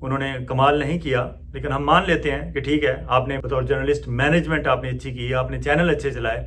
انہوں نے کمال نہیں کیا، لیکن ہم مان لیتے ہیں کہ ٹھیک ہے آپ نے بطور جرنلسٹ مینجمنٹ آپ نے اچھی کی، آپ نے چینل اچھے چلائے،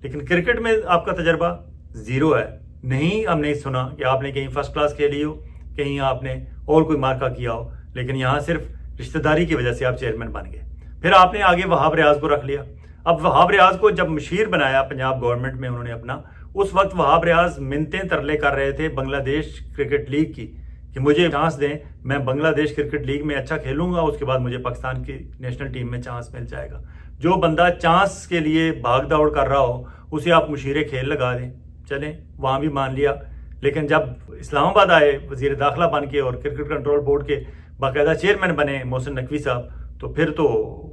لیکن کرکٹ میں آپ کا تجربہ زیرو ہے۔ نہیں، ہم نے سنا کہ آپ نے کہیں فرسٹ کلاس کھیلی ہو، کہیں آپ نے اور کوئی مارکہ کیا ہو، لیکن یہاں صرف رشتہ داری کی وجہ سے آپ چیئرمین بن گئے۔ پھر آپ نے آگے وہاب ریاض کو رکھ لیا۔ اب وہاب ریاض کو جب مشیر بنایا پنجاب گورنمنٹ میں انہوں نے اپنا، اس وقت وہاب ریاض منتیں ترلے کر رہے تھے بنگلہ دیش کرکٹ لیگ کی کہ مجھے چانس دیں، میں بنگلہ دیش کرکٹ لیگ میں اچھا کھیلوں گا، اس کے بعد مجھے پاکستان کی نیشنل ٹیم میں چانس مل جائے گا۔ جو بندہ چانس کے لیے بھاگ دوڑ کر رہا ہو اسے آپ مشیر کھیل لگا دیں، چلیں وہاں بھی مان لیا۔ لیکن جب اسلام آباد آئے وزیر داخلہ بن کے اور کرکٹ کنٹرول بورڈ کے باقاعدہ چیئرمین بنے محسن نقوی صاحب، تو پھر تو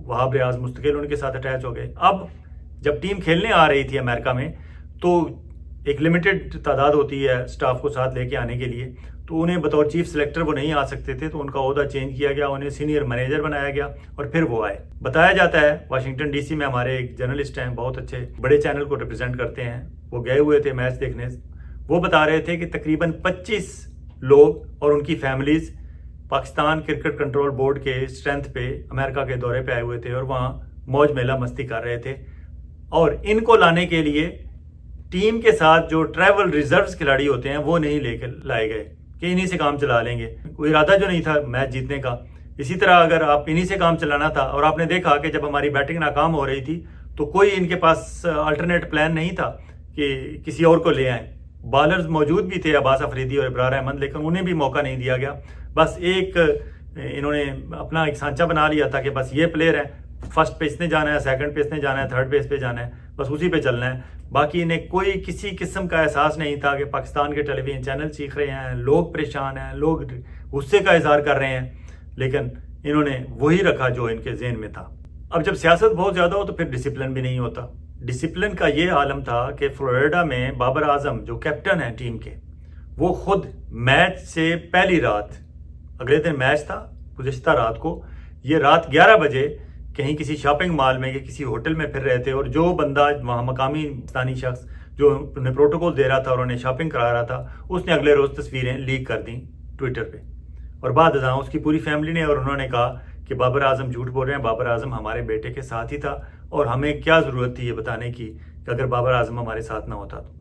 وہاب ریاض مستقل ان کے ساتھ اٹیچ ہو گئے۔ اب جب ٹیم کھیلنے آ رہی تھی امریکہ میں تو ایک لمیٹڈ تعداد ہوتی ہے سٹاف کو ساتھ لے کے آنے کے لیے، تو انہیں بطور چیف سلیکٹر وہ نہیں آ سکتے تھے، تو ان کا عہدہ چینج کیا گیا، انہیں سینئر مینیجر بنایا گیا اور پھر وہ آئے۔ بتایا جاتا ہے واشنگٹن ڈی سی میں ہمارے ایک جرنلسٹ ہیں، بہت اچھے بڑے چینل کو ریپرزینٹ کرتے ہیں، وہ گئے ہوئے تھے میچ دیکھنے۔ وہ بتا رہے تھے کہ تقریباً 25 لوگ اور ان کی families Pakistan cricket control board کے اسٹرینتھ پہ امریکہ کے دورے پہ آئے ہوئے تھے اور وہاں موج میلہ مستی کر رہے تھے، اور ان کو لانے کے لیے ٹیم کے ساتھ جو ٹریول ریزروز کھلاڑی ہوتے ہیں وہ نہیں لے کے لائے گئے کہ انہی سے کام چلا لیں گے۔ کوئی ارادہ جو نہیں تھا میچ جیتنے کا۔ اسی طرح اگر آپ انہی سے کام چلانا تھا، اور آپ نے دیکھا کہ جب ہماری بیٹنگ ناکام ہو رہی تھی تو کوئی ان کے پاس الٹرنیٹ پلان نہیں تھا کہ کسی اور کو لے آئیں۔ بالرز موجود بھی تھے عباس افریدی اور ابرار احمد، لیکن انہیں بھی موقع نہیں دیا گیا۔ بس ایک انہوں نے اپنا ایک سانچہ بنا لیا تھا کہ بس یہ پلیئر ہے، فرسٹ پہ اس نے جانا ہے، سیکنڈ پہ اس نے جانا ہے، تھرڈ پہ اس پہ جانا ہے، بس اسی پہ چلنا ہے۔ باقی انہیں کوئی کسی قسم کا احساس نہیں تھا کہ پاکستان کے ٹیلی ویژن چینل چیخ رہے ہیں، لوگ پریشان ہیں، لوگ غصے کا اظہار کر رہے ہیں، لیکن انہوں نے وہی رکھا جو ان کے ذہن میں تھا۔ اب جب سیاست بہت زیادہ ہو تو پھر ڈسپلن بھی نہیں ہوتا۔ ڈسپلن کا یہ عالم تھا کہ فلوریڈا میں بابر اعظم جو کیپٹن ہیں ٹیم کے، وہ خود میچ سے پہلی رات، اگلے دن میچ تھا گزشتہ رات کو، یہ رات 11 بجے کہیں کسی شاپنگ مال میں یا کسی ہوٹل میں پھر رہے تھے، اور جو بندہ وہاں مقامی پاکستانی شخص جو انہیں پروٹوکول دے رہا تھا اور انہیں شاپنگ کرا رہا تھا، اس نے اگلے روز تصویریں لیک کر دیں ٹویٹر پہ، اور بعد ازاں اس کی پوری فیملی نے، اور انہوں نے کہا کہ بابر اعظم جھوٹ بول رہے ہیں، بابر اعظم ہمارے بیٹے کے ساتھ ہی تھا، اور ہمیں کیا ضرورت تھی یہ بتانے کی کہ اگر بابر اعظم ہمارے ساتھ نہ ہوتا تو۔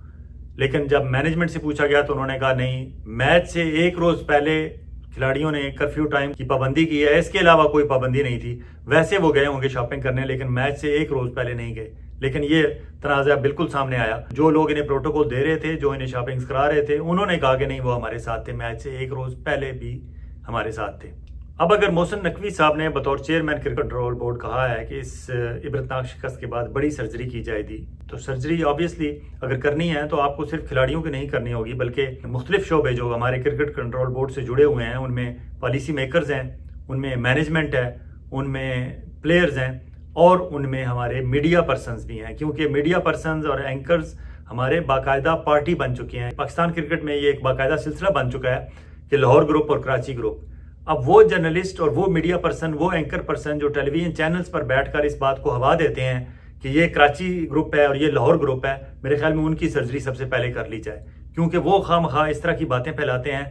لیکن جب مینجمنٹ سے پوچھا گیا تو انہوں نے کہا نہیں، میچ سے ایک روز پہلے کھلاڑیوں نے کرفیو ٹائم کی پابندی کی ہے، اس کے علاوہ کوئی پابندی نہیں تھی۔ ویسے وہ گئے ہوں گے شاپنگ کرنے، لیکن میچ سے ایک روز پہلے نہیں گئے۔ لیکن یہ تنازع بالکل سامنے آیا، جو لوگ انہیں پروٹوکول دے رہے تھے، جو انہیں شاپنگ کرا رہے تھے، انہوں نے کہا کہ نہیں وہ ہمارے ساتھ تھے، میچ سے ایک روز پہلے بھی ہمارے ساتھ تھے۔ اب اگر محسن نقوی صاحب نے بطور چیئرمین کرکٹ کنٹرول بورڈ کہا ہے کہ اس عبرتناک شکست کے بعد بڑی سرجری کی جائے گی، تو سرجری آبویسلی اگر کرنی ہے تو آپ کو صرف کھلاڑیوں کی نہیں کرنی ہوگی، بلکہ مختلف شعبے جو ہمارے کرکٹ کنٹرول بورڈ سے جڑے ہوئے ہیں، ان میں پالیسی میکرز ہیں، ان میں مینجمنٹ ہے، ان میں پلیئرز ہیں، اور ان میں ہمارے میڈیا پرسنز بھی ہیں، کیونکہ میڈیا پرسنز اور اینکرز ہمارے باقاعدہ پارٹی بن چکے ہیں۔ پاکستان کرکٹ میں یہ ایک باقاعدہ سلسلہ بن چکا ہے کہ لاہور گروپ اور کراچی گروپ۔ اب وہ جرنلسٹ اور وہ میڈیا پرسن، وہ اینکر پرسن جو ٹیلی ویژن چینلز پر بیٹھ کر اس بات کو ہوا دیتے ہیں کہ یہ کراچی گروپ ہے اور یہ لاہور گروپ ہے، میرے خیال میں ان کی سرجری سب سے پہلے کر لی جائے، کیونکہ وہ خواہ مخواہ اس طرح کی باتیں پھیلاتے ہیں۔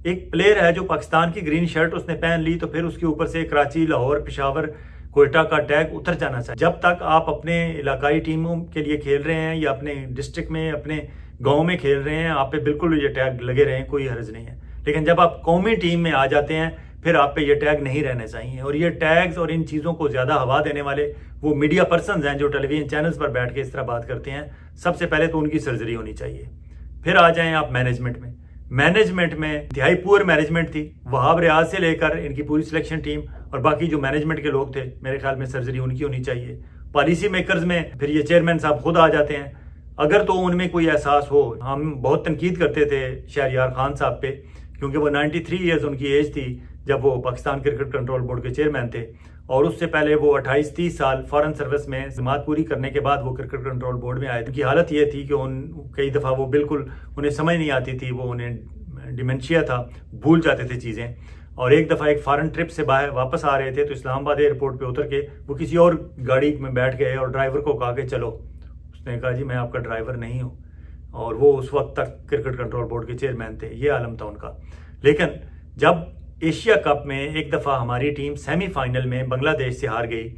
ایک پلیئر ہے جو پاکستان کی گرین شرٹ اس نے پہن لی، تو پھر اس کے اوپر سے کراچی، لاہور، پشاور، کوئٹہ کا ٹیگ اتر جانا چاہیے۔ جب تک آپ اپنے علاقائی ٹیموں کے لیے کھیل رہے ہیں یا اپنے ڈسٹرکٹ میں، اپنے گاؤں میں کھیل رہے ہیں، آپ پہ بالکل یہ ٹیگ لگے رہیں، کوئی حرج نہیں ہے۔ لیکن جب آپ قومی ٹیم میں آ جاتے ہیں پھر آپ پہ یہ ٹیگ نہیں رہنے چاہیے، اور یہ ٹیگز اور ان چیزوں کو زیادہ ہوا دینے والے وہ میڈیا پرسنز ہیں جو ٹیلی ویژن چینلز پر بیٹھ کے اس طرح بات کرتے ہیں، سب سے پہلے تو ان کی سرجری ہونی چاہیے۔ پھر آ جائیں آپ مینجمنٹ میں۔ مینجمنٹ میں انتہائی پور مینجمنٹ تھی، وہاب ریاض سے لے کر ان کی پوری سلیکشن ٹیم اور باقی جو مینجمنٹ کے لوگ تھے، میرے خیال میں سرجری ان کی ہونی چاہیے۔ پالیسی میکرز میں پھر یہ چیئرمین صاحب خود آ جاتے ہیں، اگر تو ان میں کوئی احساس ہو۔ ہم بہت تنقید کرتے تھے شہریار خان صاحب پہ، کیونکہ وہ 93 ایئرز ان کی ایج تھی جب وہ پاکستان کرکٹ کنٹرول بورڈ کے چیئرمین تھے، اور اس سے پہلے وہ 28-30 سال فارن سروس میں خدمات پوری کرنے کے بعد وہ کرکٹ کنٹرول بورڈ میں آئے۔ ان کی حالت یہ تھی کہ کئی دفعہ وہ بالکل انہیں سمجھ نہیں آتی تھی، وہ انہیں ڈیمنشیا تھا، بھول جاتے تھے چیزیں۔ اور ایک دفعہ ایک فارن ٹرپ سے باہر واپس آ رہے تھے تو اسلام آباد ایئرپورٹ پہ اتر کے وہ کسی اور گاڑی میں بیٹھ گئے اور ڈرائیور کو کہا کہ چلو، اس نے کہا جی میں آپ کا ڈرائیور نہیں ہوں، اور وہ اس وقت تک کرکٹ کنٹرول بورڈ کے چیئرمین تھے۔ یہ عالم تھا ان کا۔ لیکن جب ایشیا کپ میں ایک دفعہ ہماری ٹیم سیمی فائنل میں بنگلہ دیش سے ہار گئی،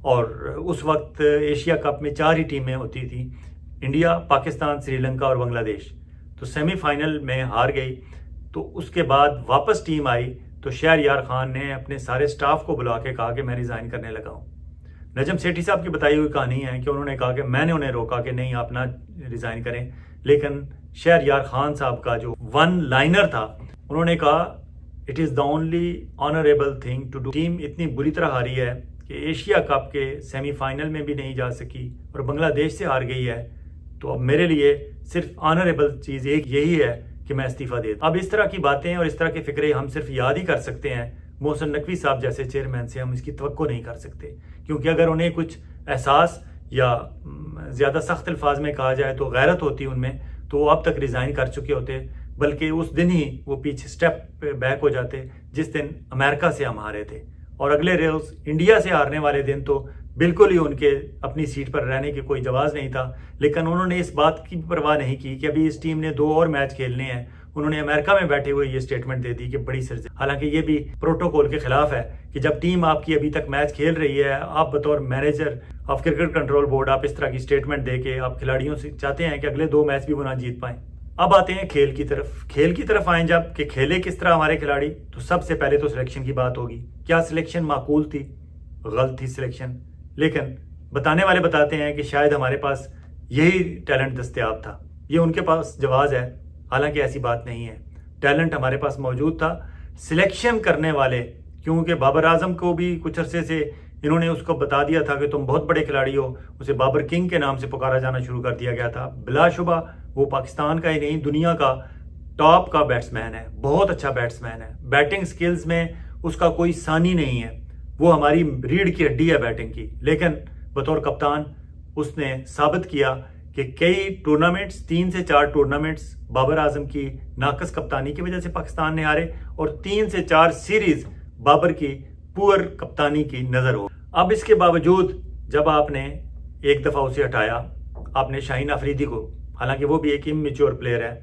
اور اس وقت ایشیا کپ میں 4 ہی ٹیمیں ہوتی تھیں، انڈیا، پاکستان، سری لنکا اور بنگلہ دیش. تو سیمی فائنل میں ہار گئی. تو اس کے بعد واپس ٹیم آئی تو شہریار خان نے اپنے سارے سٹاف کو بلا کے کہا کہ میں ریزائن کرنے لگا ہوں. نجم سیٹھی صاحب کی بتائی ہوئی کہانی ہے کہ انہوں نے کہا کہ میں نے انہیں روکا کہ نہیں آپ نہ ریزائن کریں، لیکن شہریار خان صاحب کا جو ون لائنر تھا، انہوں نے کہا it is the only honourable thing to do. Team اتنی بری طرح ہاری ہے کہ ایشیا کپ کے سیمی فائنل میں بھی نہیں جا سکی اور بنگلہ دیش سے ہار گئی ہے، تو اب میرے لیے صرف آنریبل چیز ایک یہی ہے کہ میں استعفیٰ دے دوں. اب اس طرح کی باتیں اور اس طرح کے فکرے ہم صرف یاد ہی کر سکتے ہیں. محسن نقوی صاحب جیسے چیئرمین سے ہم اس کی توقع نہیں کر سکتے، کیونکہ اگر انہیں کچھ احساس یا زیادہ سخت الفاظ میں کہا جائے تو غیرت ہوتی ان میں، تو وہ اب تک ریزائن کر چکے ہوتے، بلکہ اس دن ہی وہ پیچھے سٹیپ بیک ہو جاتے جس دن امریکہ سے ہم ہارے تھے. اور اگلے روز انڈیا سے ہارنے والے دن تو بالکل ہی ان کے اپنی سیٹ پر رہنے کی کوئی جواز نہیں تھا، لیکن انہوں نے اس بات کی پرواہ نہیں کی کہ ابھی اس ٹیم نے 2 اور میچ کھیلنے ہیں. انہوں نے امریکہ میں بیٹھے ہوئے یہ سٹیٹمنٹ دے دی کہ بڑی سرزد. حالانکہ یہ بھی پروٹوکول کے خلاف ہے کہ جب ٹیم آپ کی ابھی تک میچ کھیل رہی ہے، آپ بطور manager of cricket control board آپ اس طرح کی سٹیٹمنٹ دے کے آپ کھلاڑیوں سے چاہتے ہیں کہ اگلے 2 میچ بھی وہ نہ جیت پائیں. اب آتے ہیں کھیل کی طرف. کھیل کی طرف آئیں جب کہ کھیلے کس طرح ہمارے کھلاڑی، تو سب سے پہلے تو سلیکشن کی بات ہوگی. کیا سلیکشن معقول تھی؟ غلط تھی سلیکشن. لیکن بتانے والے بتاتے ہیں کہ شاید ہمارے پاس یہی ٹیلنٹ دستیاب تھا، یہ ان کے پاس جواز ہے. حالانکہ ایسی بات نہیں ہے، ٹیلنٹ ہمارے پاس موجود تھا. سلیکشن کرنے والے، کیونکہ بابر اعظم کو بھی کچھ عرصے سے انہوں نے اس کو بتا دیا تھا کہ تم بہت بڑے کھلاڑی ہو، اسے بابر کنگ کے نام سے پکارا جانا شروع کر دیا گیا تھا. بلا شبہ وہ پاکستان کا ہی نہیں دنیا کا ٹاپ کا بیٹسمین ہے، بہت اچھا بیٹسمین ہے. بیٹنگ سکلز میں اس کا کوئی ثانی نہیں ہے، وہ ہماری ریڑھ کی ہڈی ہے بیٹنگ کی. لیکن بطور کپتان اس نے ثابت کیا کہ کئی ٹورنامنٹس، 3 سے 4 ٹورنامنٹس بابر اعظم کی ناقص کپتانی کی وجہ سے پاکستان نے ہارے، اور 3 سے 4 سیریز بابر کی پور کپتانی کی نظر ہو. اب اس کے باوجود جب آپ نے ایک دفعہ اسے ہٹایا، آپ نے شاہین افریدی کو، حالانکہ وہ بھی ایک اممیچور پلیئر ہے،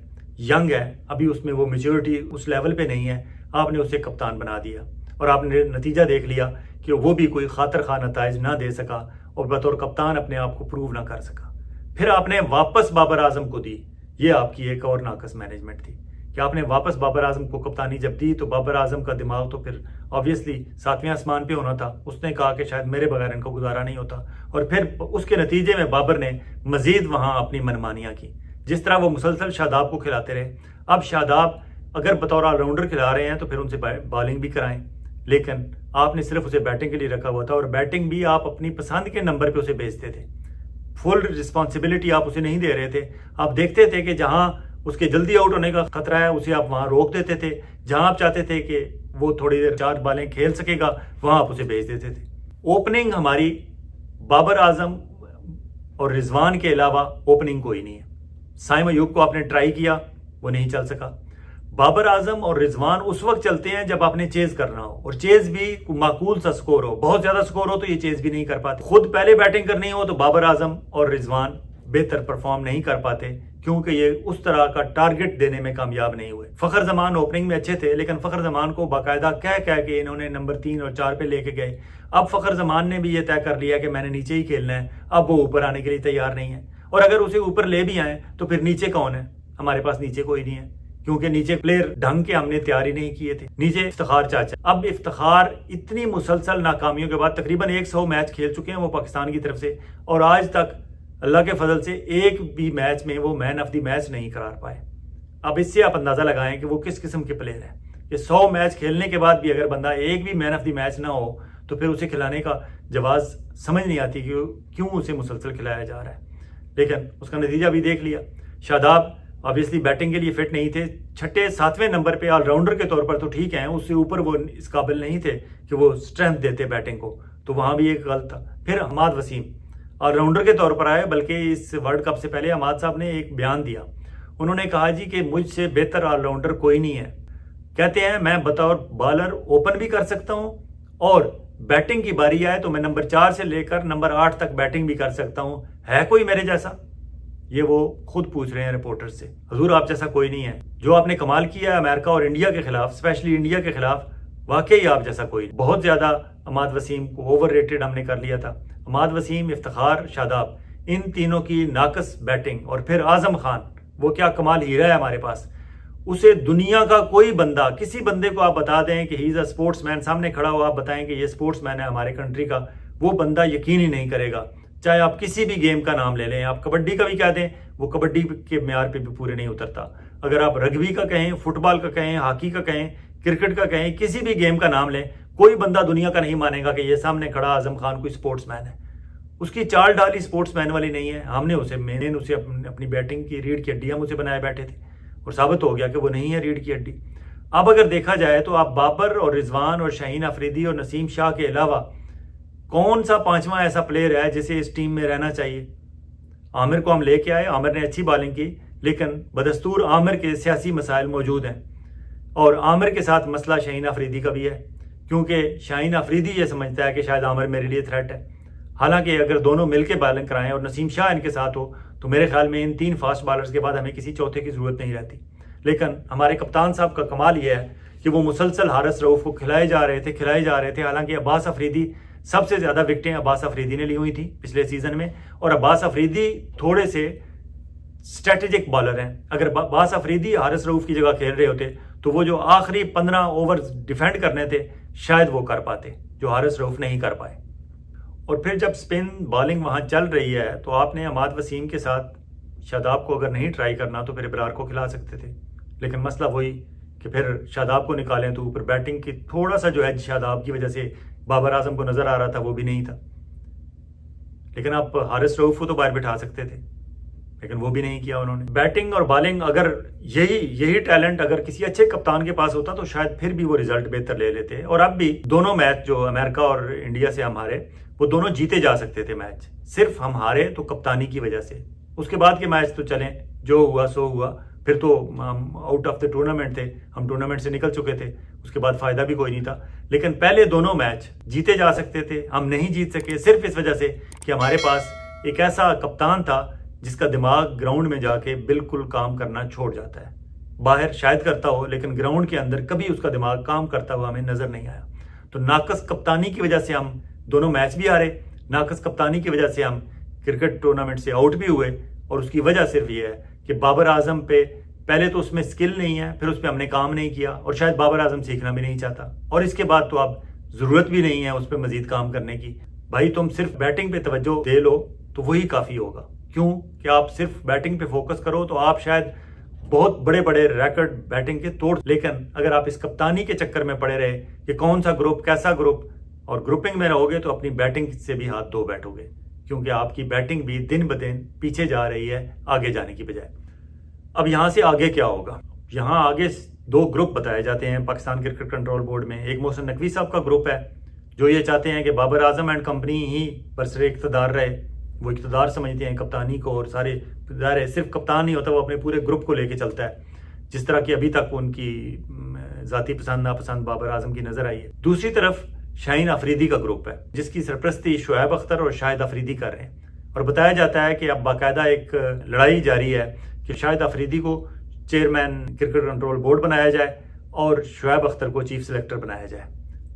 ینگ ہے، ابھی اس میں وہ میچورٹی اس لیول پہ نہیں ہے، آپ نے اسے کپتان بنا دیا. اور آپ نے نتیجہ دیکھ لیا کہ وہ بھی کوئی خاطر خواہ نتائج نہ دے سکا اور بطور کپتان اپنے آپ کو پروو نہ کر سکا. پھر آپ نے واپس بابر اعظم کو دی. یہ آپ کی ایک اور ناقص مینجمنٹ تھی کہ آپ نے واپس بابر اعظم کو کپتانی جب دی تو بابر اعظم کا دماغ تو پھر آبویسلی 7ویں آسمان پہ ہونا تھا. اس نے کہا کہ شاید میرے بغیر ان کو گزارا نہیں ہوتا، اور پھر اس کے نتیجے میں بابر نے مزید وہاں اپنی منمانیاں کی. جس طرح وہ مسلسل شاداب کو کھلاتے رہے. اب شاداب اگر بطور آل راؤنڈر کھلا رہے ہیں تو پھر ان سے بالنگ بھی کرائیں، لیکن آپ نے صرف اسے بیٹنگ کے لیے رکھا ہوا تھا، اور بیٹنگ بھی آپ اپنی پسند کے نمبر پہ اسے بھیجتے تھے. فل رسپانسبلٹی آپ اسے نہیں دے رہے تھے. آپ دیکھتے تھے کہ جہاں اس کے جلدی آؤٹ ہونے کا خطرہ ہے اسے آپ وہاں روک دیتے تھے، جہاں آپ چاہتے تھے کہ وہ تھوڑی دیر 4 بالیں کھیل سکے گا وہاں آپ اسے بھیج دیتے تھے. اوپننگ ہماری بابر اعظم اور رضوان کے علاوہ اوپننگ کوئی نہیں ہے. سائم ایوب کو آپ نے ٹرائی کیا، وہ نہیں چل سکا. بابر اعظم اور رضوان اس وقت چلتے ہیں جب آپ نے چیز کرنا ہو، اور چیز بھی معقول سا سکور ہو. بہت زیادہ سکور ہو تو یہ چیز بھی نہیں کر پاتے. خود پہلے بیٹنگ کرنی ہو تو بابر اعظم اور رضوان بہتر پرفارم نہیں کر پاتے، کیونکہ یہ اس طرح کا ٹارگٹ دینے میں کامیاب نہیں ہوئے. فخر زمان اوپننگ میں اچھے تھے، لیکن فخر زمان کو باقاعدہ کہہ کے انہوں نے نمبر 3 اور 4 پہ لے کے گئے. اب فخر زمان نے بھی یہ طے کر لیا کہ میں نے نیچے ہی کھیلنا ہے، اب وہ اوپر آنے کے لیے تیار نہیں ہے. اور اگر اسے اوپر لے بھی آئیں تو پھر نیچے کون ہے؟ ہمارے پاس نیچے کوئی نہیں ہے، کیونکہ نیچے پلیئر ڈھنگ کے ہم نے تیار ہی نہیں کیے تھے. نیچے افتخار چاچا. اب افتخار اتنی مسلسل ناکامیوں کے بعد تقریباً 100 میچ کھیل چکے ہیں وہ پاکستان کی طرف سے، اور آج تک اللہ کے فضل سے ایک بھی میچ میں وہ مین آف دی میچ نہیں قرار پائے. اب اس سے آپ اندازہ لگائیں کہ وہ کس قسم کے پلیئر ہیں. کہ 100 میچ کھیلنے کے بعد بھی اگر بندہ ایک بھی مین آف دی میچ نہ ہو تو پھر اسے کھلانے کا جواز سمجھ نہیں آتی کہ کیوں اسے مسلسل کھلایا جا رہا ہے. لیکن اس کا نتیجہ بھی دیکھ لیا. شاداب آبویسلی بیٹنگ کے لیے فٹ نہیں تھے. 6 7ویں نمبر پہ آل راؤنڈر کے طور پر تو ٹھیک ہیں، اس سے اوپر وہ اس قابل نہیں تھے کہ وہ اسٹرینتھ دیتے بیٹنگ کو، تو وہاں بھی ایک غلط تھا. پھر حماد وسیم آل راؤنڈر کے طور پر آئے، بلکہ اس ورلڈ کپ سے پہلے حماد صاحب نے ایک بیان دیا. انہوں نے کہا جی کہ مجھ سے بہتر آل راؤنڈر کوئی نہیں ہے. کہتے ہیں میں بطور بالر اوپن بھی کر سکتا ہوں، اور بیٹنگ کی باری آئے تو میں نمبر 4 سے لے کر نمبر 8 تک بیٹنگ بھی کر سکتا ہوں. ہے کوئی میرے جیسا؟ یہ وہ خود پوچھ رہے ہیں رپورٹر سے. حضور آپ جیسا کوئی نہیں ہے. جو آپ نے کمال کیا ہے امریکہ اور انڈیا کے خلاف، اسپیشلی انڈیا کے خلاف، واقعی آپ جیسا کوئی بہت زیادہ عماد وسیم کو اوور ریٹڈ ہم نے کر لیا تھا. عماد وسیم، افتخار، شاداب، ان تینوں کی ناقص بیٹنگ، اور پھر اعظم خان، وہ کیا کمال ہیرا ہے ہمارے پاس. اسے دنیا کا کوئی بندہ، کسی بندے کو آپ بتا دیں کہ ہی از اے اسپورٹس مین، سامنے کھڑا ہو آپ بتائیں کہ یہ اسپورٹس مین ہے ہمارے کنٹری کا، وہ بندہ یقین ہی نہیں کرے گا. چاہے آپ کسی بھی گیم کا نام لے لیں، آپ کبڈی کا بھی کہہ دیں، وہ کبڈی کے معیار پہ بھی پورے نہیں اترتا. اگر آپ رگبی کا کہیں، فٹ بال کا کہیں، ہاکی کا کہیں، کرکٹ کا کہیں، کسی بھی گیم کا نام لیں، کوئی بندہ دنیا کا نہیں مانے گا کہ یہ سامنے کھڑا اعظم خان کوئی اسپورٹس مین ہے. اس کی چال ڈال ہی اسپورٹس مین والی نہیں ہے. ہم نے اسے اپنی بیٹنگ کی ریڑھ کی ہڈی ہم اسے بنائے بیٹھے تھے، اور ثابت ہو گیا کہ وہ نہیں ہے ریڑھ کی ہڈی. اب اگر دیکھا جائے تو آپ بابر اور رضوان اور شاہین افریدی اور نسیم شاہ کے علاوہ کون سا پانچواں ایسا پلیئر ہے جسے اس ٹیم میں رہنا چاہیے؟ عامر کو ہم لے کے آئے، عامر نے اچھی بالنگ کی، لیکن بدستور عامر کے سیاسی مسائل موجود ہیں، اور عامر کے ساتھ مسئلہ شاہین افریدی کا بھی ہے، کیونکہ شاہین افریدی یہ سمجھتا ہے کہ شاید عامر میرے لیے تھریٹ ہے. حالانکہ اگر دونوں مل کے بالنگ کرائیں اور نسیم شاہ ان کے ساتھ ہو تو میرے خیال میں ان تین فاسٹ بالرز کے بعد ہمیں کسی چوتھے کی ضرورت نہیں رہتی. لیکن ہمارے کپتان صاحب کا کمال یہ ہے کہ وہ مسلسل حارث رؤف کو کھلائے جا رہے تھے. حالانکہ عباس افریدی، سب سے زیادہ وکٹیں عباس افریدی نے لی ہوئی تھی پچھلے سیزن میں، اور عباس افریدی تھوڑے سے اسٹریٹجک بالر ہیں. اگر عباس افریدی حارث رؤف کی جگہ کھیل رہے ہوتے تو وہ جو آخری 15 اوور ڈیفینڈ کرنے تھے شاید وہ کر پاتے، جو حارث رؤف نہیں کر پائے. اور پھر جب سپن بالنگ وہاں چل رہی ہے تو آپ نے عماد وسیم کے ساتھ شاداب کو اگر نہیں ٹرائی کرنا تو پھر ابرار کو کھلا سکتے تھے. لیکن مسئلہ وہی کہ پھر شاداب کو نکالیں تو اوپر بیٹنگ کی تھوڑا سا جو ایج شاداب کی وجہ سے بابر اعظم کو نظر آ رہا تھا وہ بھی نہیں تھا. لیکن آپ حارث رؤف کو تو باہر بٹھا سکتے تھے، لیکن وہ بھی نہیں کیا انہوں نے. بیٹنگ اور بالنگ، اگر یہی ٹیلنٹ اگر کسی اچھے کپتان کے پاس ہوتا تو شاید پھر بھی وہ رزلٹ بہتر لے لیتے. اور اب بھی دونوں میچ جو امریکہ اور انڈیا سے ہم ہارے، وہ دونوں جیتے جا سکتے تھے میچ، صرف ہم ہارے تو کپتانی کی وجہ سے. اس کے بعد کے میچ تو چلیں، جو ہوا سو ہوا، پھر تو ہم آؤٹ آف دا ٹورنامنٹ تھے، ہم ٹورنامنٹ سے نکل چکے تھے، اس کے بعد فائدہ بھی کوئی نہیں تھا. لیکن پہلے دونوں میچ جیتے جا سکتے تھے، ہم نہیں جیت سکے صرف اس وجہ سے کہ ہمارے پاس ایک ایسا کپتان تھا جس کا دماغ گراؤنڈ میں جا کے بالکل کام کرنا چھوڑ جاتا ہے. باہر شاید کرتا ہو لیکن گراؤنڈ کے اندر کبھی اس کا دماغ کام کرتا ہوا ہمیں نظر نہیں آیا. تو ناقص کپتانی کی وجہ سے ہم دونوں میچ بھی ہارے، ناقص کپتانی کی وجہ سے ہم کرکٹ ٹورنامنٹ سے آؤٹ بھی ہوئے. اور اس کی وجہ صرف یہ ہے کہ بابر اعظم پہ پہلے تو اس میں سکل نہیں ہے، پھر اس پہ ہم نے کام نہیں کیا، اور شاید بابر اعظم سیکھنا بھی نہیں چاہتا، اور اس کے بعد تو اب ضرورت بھی نہیں ہے اس پہ مزید کام کرنے کی. بھائی تم صرف بیٹنگ پہ توجہ دے لو تو وہی کافی ہوگا. کیوں کہ آپ صرف بیٹنگ پہ فوکس کرو تو آپ شاید بہت بڑے بڑے ریکارڈ بیٹنگ کے توڑ. لیکن اگر آپ اس کپتانی کے چکر میں پڑے رہے کہ کون سا گروپ کیسا گروپ، اور گروپنگ میں رہو گے تو اپنی بیٹنگ سے بھی ہاتھ دھو بیٹھو گے، کیونکہ آپ کی بیٹنگ بھی دن بدن پیچھے جا رہی ہے آگے جانے کی بجائے. اب یہاں سے آگے کیا ہوگا؟ یہاں آگے 2 گروپ بتائے جاتے ہیں پاکستان کرکٹ کنٹرول بورڈ میں. ایک محسن نقوی صاحب کا گروپ ہے جو یہ چاہتے ہیں کہ بابر اعظم اینڈ کمپنی ہی برسر اقتدار رہے. وہ اقتدار سمجھتے ہیں کپتانی کو، اور سارے ادارے صرف کپتان نہیں ہوتا، وہ اپنے پورے گروپ کو لے کے چلتا ہے، جس طرح کہ ابھی تک ان کی ذاتی پسند ناپسند بابر اعظم کی نظر آئی ہے. دوسری طرف شاہین افریدی کا گروپ ہے جس کی سرپرستی شعیب اختر اور شاہد افریدی کر رہے ہیں، اور بتایا جاتا ہے کہ اب باقاعدہ ایک لڑائی جاری ہے کہ شاہد افریدی کو چیئرمین کرکٹ کنٹرول بورڈ بنایا جائے اور شعیب اختر کو چیف سلیکٹر بنایا جائے.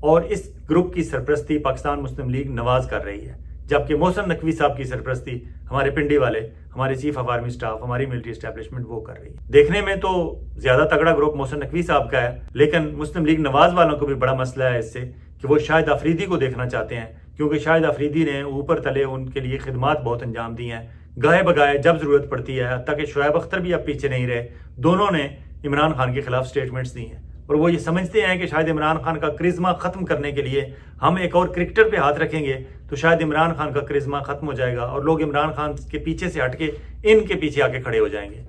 اور اس گروپ کی سرپرستی پاکستان مسلم لیگ نواز کر رہی ہے، جبکہ محسن نقوی صاحب کی سرپرستی ہمارے پنڈی والے، ہمارے چیف آف آرمی سٹاف، ہماری ملٹری اسٹیبلشمنٹ وہ کر رہی ہے. دیکھنے میں تو زیادہ تگڑا گروپ محسن نقوی صاحب کا ہے، لیکن مسلم لیگ نواز والوں کو بھی بڑا مسئلہ ہے اس سے کہ وہ شاہد افریدی کو دیکھنا چاہتے ہیں، کیونکہ شاہد افریدی نے اوپر تلے ان کے لیے خدمات بہت انجام دی ہیں، گاہے بگائے جب ضرورت پڑتی ہے. حتیٰ کہ شعیب اختر بھی اب پیچھے نہیں رہے، دونوں نے عمران خان کے خلاف سٹیٹمنٹس دی ہیں، اور وہ یہ سمجھتے ہیں کہ شاید عمران خان کا کرزما ختم کرنے کے لیے ہم ایک اور کرکٹر پہ ہاتھ رکھیں گے تو شاید عمران خان کا کرزما ختم ہو جائے گا اور لوگ عمران خان کے پیچھے سے ہٹ کے ان کے پیچھے آ کے کھڑے ہو جائیں گے.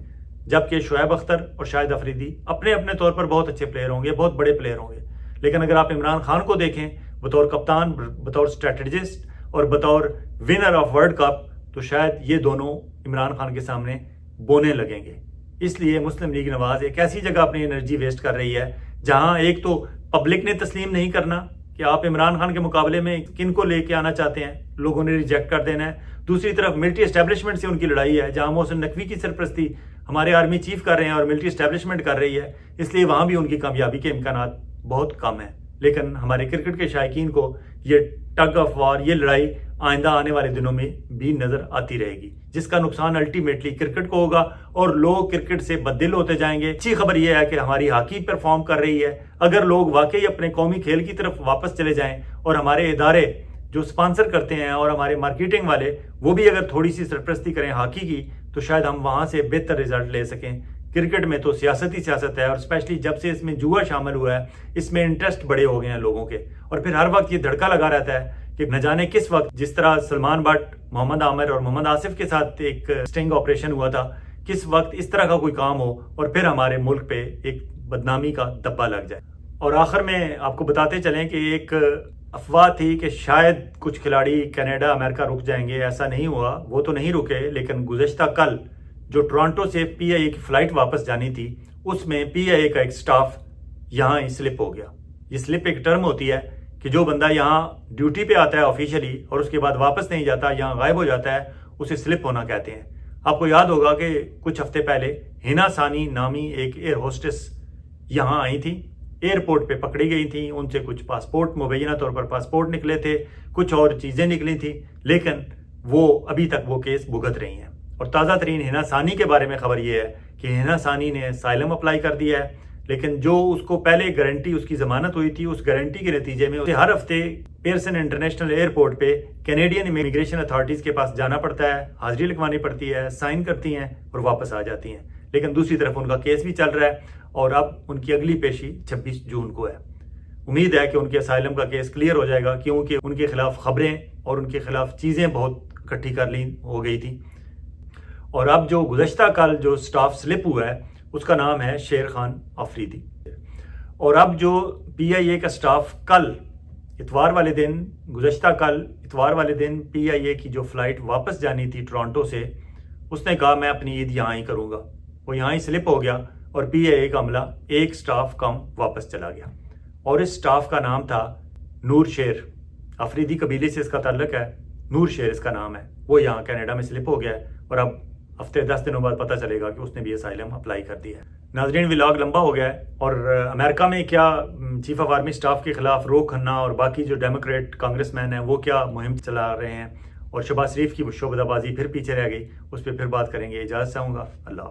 جبکہ شعیب اختر اور شاہد افریدی اپنے اپنے طور پر بہت اچھے پلیئر ہوں گے، بہت بڑے پلیئر ہوں گے، لیکن اگر آپ عمران خان کو دیکھیں بطور کپتان، بطور اسٹریٹجسٹ اور بطور ونر آف ورلڈ کپ، تو شاید یہ دونوں عمران خان کے سامنے بونے لگیں گے. اس لیے مسلم لیگ نواز ایک ایسی جگہ اپنی انرجی ویسٹ کر رہی ہے جہاں ایک تو پبلک نے تسلیم نہیں کرنا کہ آپ عمران خان کے مقابلے میں کن کو لے کے آنا چاہتے ہیں، لوگوں نے ریجیکٹ کر دینا ہے. دوسری طرف ملٹری اسٹیبلشمنٹ سے ان کی لڑائی ہے، جہاں محسن نقوی کی سرپرستی ہمارے آرمی چیف کر رہے ہیں اور ملٹری اسٹیبلشمنٹ کر رہی ہے، اس لیے وہاں بھی ان کی کامیابی کے امکانات بہت کم ہیں. لیکن ہمارے کرکٹ کے شائقین کو یہ ٹگ آف وار، یہ لڑائی آئندہ آنے والے دنوں میں بھی نظر آتی رہے گی، جس کا نقصان الٹیمیٹلی کرکٹ کو ہوگا اور لوگ کرکٹ سے بددل ہوتے جائیں گے۔ اچھی خبر یہ ہے کہ ہماری ہاکی پرفارم کر رہی ہے۔ اگر لوگ واقعی اپنے قومی کھیل کی طرف واپس چلے جائیں اور ہمارے ادارے جو سپانسر کرتے ہیں اور ہمارے مارکیٹنگ والے وہ بھی اگر تھوڑی سی سرپرستی کریں ہاکی کی، تو شاید ہم وہاں سے بہتر رزلٹ لے سکیں۔ کرکٹ میں تو سیاست ہی سیاست ہے، اور اسپیشلی جب سے اس میں جوا شامل ہوا ہے، اس میں انٹرسٹ بڑے ہو گئے ہیں لوگوں کے، اور پھر ہر وقت یہ دھڑکا لگا رہتا ہے کہ نہ جانے کس وقت، جس طرح سلمان بٹ، محمد عامر اور محمد آصف کے ساتھ ایک سٹنگ آپریشن ہوا تھا، کس وقت اس طرح کا کوئی کام ہو اور پھر ہمارے ملک پہ ایک بدنامی کا دبا لگ جائے۔ اور آخر میں آپ کو بتاتے چلیں کہ ایک افواہ تھی کہ شاید کچھ کھلاڑی کینیڈا، امریکہ رک جائیں گے، ایسا نہیں ہوا، وہ تو نہیں رکے، لیکن گزشتہ کل جو ٹورانٹو سے پی آئی اے کی فلائٹ واپس جانی تھی، اس میں پی آئی اے کا ایک سٹاف یہاں ہی سلپ ہو گیا۔ یہ سلپ ایک ٹرم ہوتی ہے کہ جو بندہ یہاں ڈیوٹی پہ آتا ہے آفیشلی اور اس کے بعد واپس نہیں جاتا، یہاں غائب ہو جاتا ہے، اسے سلپ ہونا کہتے ہیں۔ آپ کو یاد ہوگا کہ کچھ ہفتے پہلے ہنا ثانی نامی ایک ایئر ہوسٹس یہاں آئی تھی، ایئرپورٹ پہ پکڑی گئی تھیں، ان سے کچھ پاسپورٹ، مبینہ طور پر پاسپورٹ نکلے تھے، کچھ اور چیزیں نکلی تھیں، لیکن وہ ابھی تک وہ کیس بھگت رہی ہیں۔ اور تازہ ترین ہنا ثانی کے بارے میں خبر یہ ہے کہ ہنا ثانی نے اسائلم اپلائی کر دیا ہے، لیکن جو اس کو پہلے گارنٹی، اس کی ضمانت ہوئی تھی، اس گارنٹی کے نتیجے میں اسے ہر ہفتے پیئرسن انٹرنیشنل ایئرپورٹ پہ کینیڈین امیگریشن اتھارٹیز کے پاس جانا پڑتا ہے، حاضری لگوانی پڑتی ہے، سائن کرتی ہیں اور واپس آ جاتی ہیں۔ لیکن دوسری طرف ان کا کیس بھی چل رہا ہے اور اب ان کی اگلی پیشی 26 جون کو ہے۔ امید ہے کہ ان کے اسائلم کا کیس کلیئر ہو جائے گا، کیونکہ ان کے خلاف خبریں اور ان کے خلاف چیزیں بہت اکٹھی کر لی ہو گئی تھیں۔ اور اب جو گزشتہ کل جو سٹاف سلپ ہوا ہے اس کا نام ہے شیر خان آفریدی۔ اور اب جو پی آئی اے کا سٹاف کل اتوار والے دن، گزشتہ کل اتوار والے دن پی آئی اے کی جو فلائٹ واپس جانی تھی ٹورانٹو سے، اس نے کہا میں اپنی عید یہاں ہی کروں گا، وہ یہاں ہی سلپ ہو گیا اور پی آئی اے کا عملہ ایک سٹاف کم واپس چلا گیا، اور اس سٹاف کا نام تھا نور شیر۔ آفریدی قبیلے سے اس کا تعلق ہے، نور شیر اس کا نام ہے۔ وہ یہاں کینیڈا میں سلپ ہو گیا ہے اور اب ہفتے 10 دنوں بعد پتہ چلے گا کہ اس نے بھی اسائلم اپلائی کر دیا ہے۔ ناظرین، ولاگ لمبا ہو گیا ہے، اور امریکہ میں کیا چیف آف آرمی سٹاف کے خلاف رو کھنا اور باقی جو ڈیموکریٹ کانگریس مین ہیں وہ کیا مہم چلا رہے ہیں، اور شہباز شریف کی شعبدہ بازی پھر پیچھے رہ گئی، اس پہ پھر بات کریں گے۔ اجازت چاہوں گا، اللہ حافظ۔